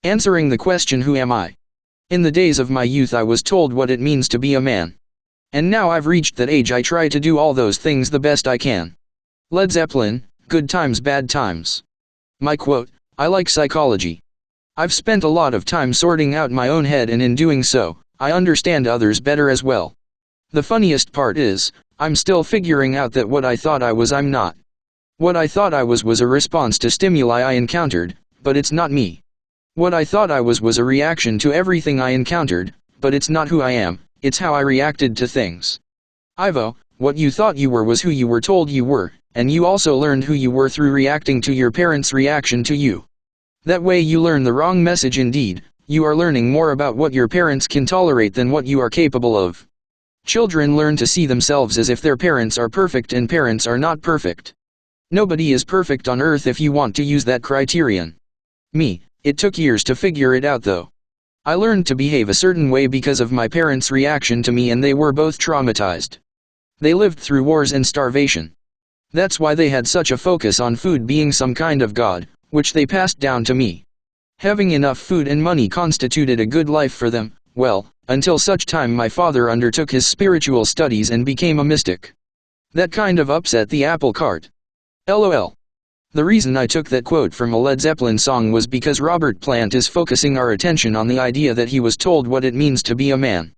Answering the question who am I? In the days of my youth I was told what it means to be a man. And now I've reached that age I try to do all those things the best I can. Led Zeppelin, Good Times Bad Times. My quote, I like psychology. I've spent a lot of time sorting out my own head, and in doing so, I understand others better as well. The funniest part is, I'm still figuring out that what I thought I was I'm not. What I thought I was a response to stimuli I encountered, but it's not me. What I thought I was a reaction to everything I encountered, but it's not who I am, it's how I reacted to things. Ivo, what you thought you were was who you were told you were, and you also learned who you were through reacting to your parents' reaction to you. That way you learn the wrong message indeed, you are learning more about what your parents can tolerate than what you are capable of. Children learn to see themselves as if their parents are perfect, and parents are not perfect. Nobody is perfect on earth if you want to use that criterion. Me, it took years to figure it out though. I learned to behave a certain way because of my parents' reaction to me, and they were both traumatized. They lived through wars and starvation. That's why they had such a focus on food being some kind of god, which they passed down to me. Having enough food and money constituted a good life for them, well, until such time my father undertook his spiritual studies and became a mystic. That kind of upset the apple cart. LOL. The reason I took that quote from a Led Zeppelin song was because Robert Plant is focusing our attention on the idea that he was told what it means to be a man.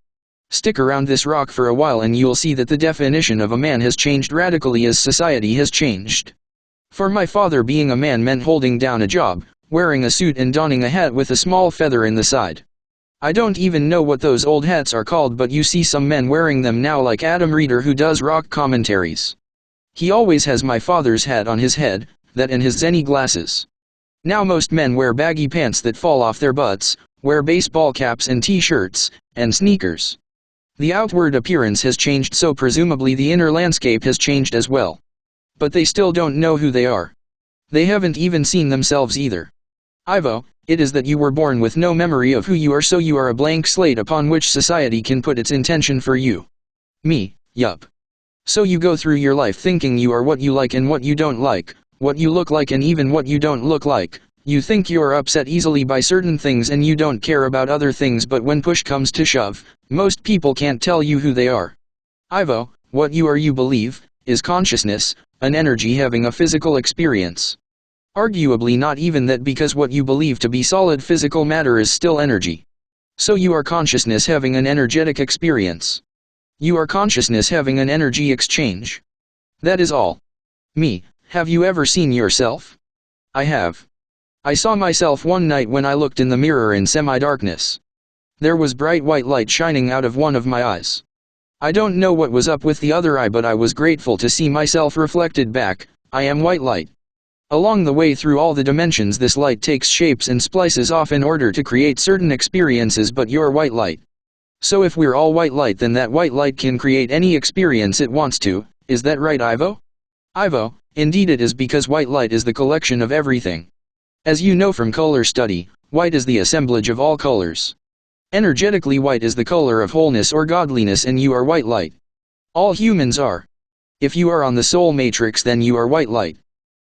Stick around this rock for a while and you'll see that the definition of a man has changed radically as society has changed. For my father, being a man meant holding down a job, wearing a suit and donning a hat with a small feather in the side. I don't even know what those old hats are called, but you see some men wearing them now, like Adam Reeder, who does rock commentaries. He always has my father's hat on his head, that and his Zenny glasses. Now most men wear baggy pants that fall off their butts, wear baseball caps and t-shirts, and sneakers. The outward appearance has changed, so presumably the inner landscape has changed as well. But they still don't know who they are. They haven't even seen themselves either. Ivo, it is that you were born with no memory of who you are, so you are a blank slate upon which society can put its intention for you. Me, yup. So you go through your life thinking you are what you like and what you don't like, what you look like and even what you don't look like. You think you are upset easily by certain things and you don't care about other things, but when push comes to shove, most people can't tell you who they are. Ivo, what you are, you believe, is consciousness, an energy having a physical experience. Arguably not even that, because what you believe to be solid physical matter is still energy. So you are consciousness having an energetic experience. You are consciousness having an energy exchange. That is all. Me, have you ever seen yourself? I have. I saw myself one night when I looked in the mirror in semi-darkness. There was bright white light shining out of one of my eyes. I don't know what was up with the other eye, but I was grateful to see myself reflected back. I am white light. Along the way through all the dimensions, this light takes shapes and splices off in order to create certain experiences, but you're white light. So if we're all white light, then that white light can create any experience it wants to. Is that right, Ivo? Ivo, indeed it is, because white light is the collection of everything. As you know from color study, white is the assemblage of all colors. Energetically, white is the color of wholeness or godliness, and you are white light. All humans are. If you are on the soul matrix, then you are white light.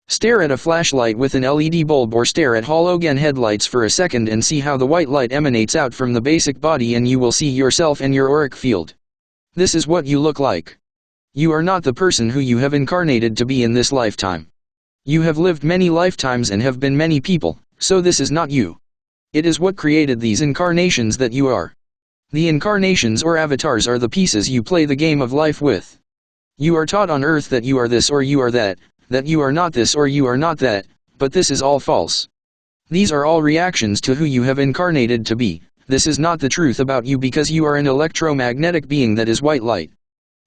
Stare at a flashlight with an LED bulb, or stare at halogen headlights for a second and see how the white light emanates out from the basic body, and you will see yourself and your auric field. This is what you look like. You are not the person who you have incarnated to be in this lifetime. You have lived many lifetimes and have been many people, so this is not you. It is what created these incarnations that you are. The incarnations or avatars are the pieces you play the game of life with. You are taught on earth that you are this or you are that you are not this or you are not that, but this is all false. These are all reactions to who you have incarnated to be. This is not the truth about you, because you are an electromagnetic being that is white light.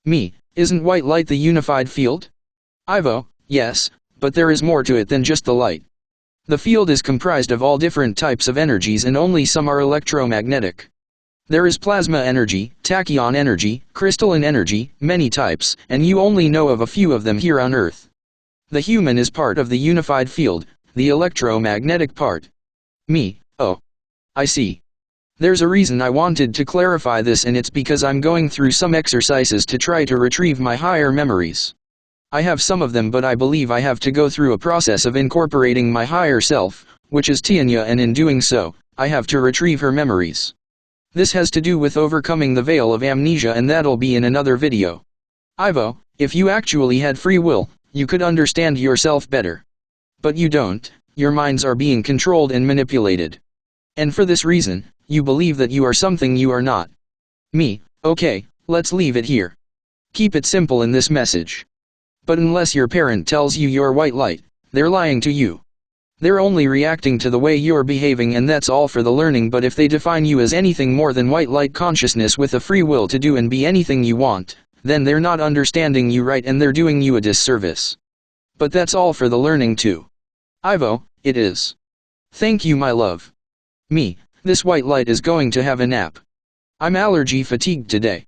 Me, isn't white light the unified field? Ivo, yes, but there is more to it than just the light. The field is comprised of all different types of energies, and only some are electromagnetic. There is plasma energy, tachyon energy, crystalline energy, many types, and you only know of a few of them here on Earth. The human is part of the unified field, the electromagnetic part. Me, oh. I see. There's a reason I wanted to clarify this, and it's because I'm going through some exercises to try to retrieve my higher memories. I have some of them, but I believe I have to go through a process of incorporating my higher self, which is Tianya, and in doing so, I have to retrieve her memories. This has to do with overcoming the veil of amnesia, and that'll be in another video. Ivo, if you actually had free will, you could understand yourself better. But you don't, your minds are being controlled and manipulated. And for this reason, you believe that you are something you are not. Me, okay, let's leave it here. Keep it simple in this message. But unless your parent tells you you're white light, they're lying to you. They're only reacting to the way you're behaving, and that's all for the learning. But if they define you as anything more than white light consciousness with a free will to do and be anything you want, then they're not understanding you right and they're doing you a disservice. But that's all for the learning too. Ivo, it is. Thank you, my love. Me, this white light is going to have a nap. I'm allergy fatigued today.